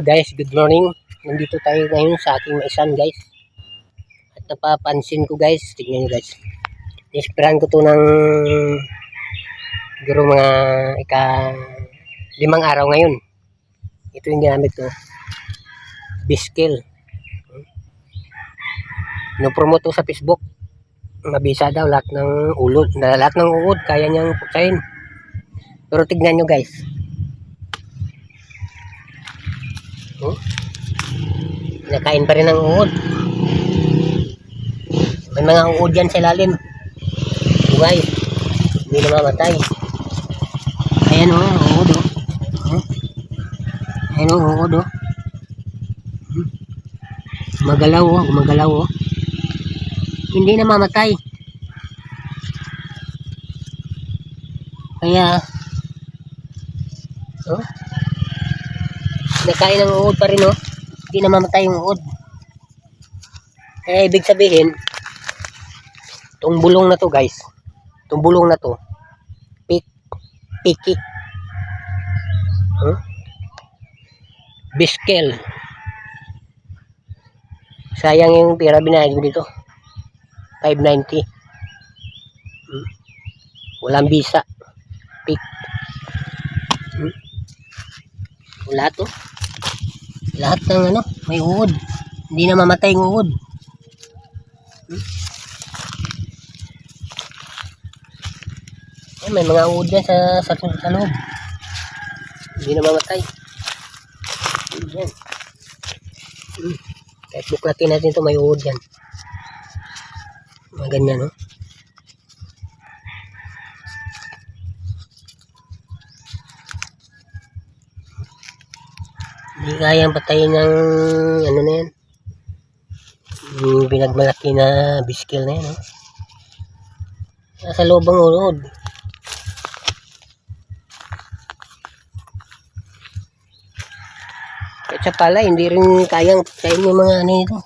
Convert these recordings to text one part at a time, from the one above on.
Guys, good morning. Nandito tayo ngayon sa aking maisan, guys. At napapansin ko, guys, tignan nyo, guys. Nisprahan ko to ng siguro mga ika-5 araw ngayon. Ito yung ginamit ko. Biskill. Pinopromote ko sa Facebook. Mabisa daw lahat ng ulod. Lahat ng uod kaya niyang putsahin. Pero tignan nyo, guys. Nakain pa rin ng uod. May mga uod dyan sa ilalim. Buhay. Hindi namamatay. Ayan o, uod o. Ayan o, uod o. Gumagalaw o, gumagalaw o. Hindi namamatay. Kaya, nakain ng uod pa rin o. Hindi namamatay yung uod. Kaya ibig sabihin, itong bulong na to, guys, itong bulong na to, piki, Biskill. Sayang yung pera binayad ko dito, 590. Walang bisa. Pik. Wala to. Lahat ng may uod. Hindi na mamatay yung uod. May mga uod yan sa loob. Hindi na mamatay. Yan. Kahit buklatin natin ito, may uod yan. Mga ganyan, no? Hindi kayang patayin ng na yan. Yung binagmalaki na biskill na yan, no? Nasa loob ang uod. At sa pala, hindi rin kayang patayin yung mga ito.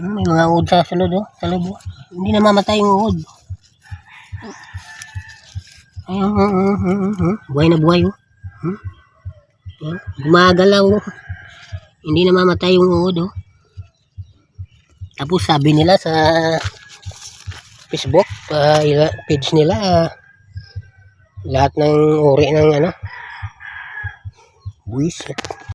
May mga uod sa loob, oh. Sa loob, oh. Hindi na mamatay yung uod. Buhay na buhay, oh. Gumagalaw. Hindi na mamatay yung uod, oh. Tapos sabi nila sa Facebook page nila, lahat ng uri ng buwis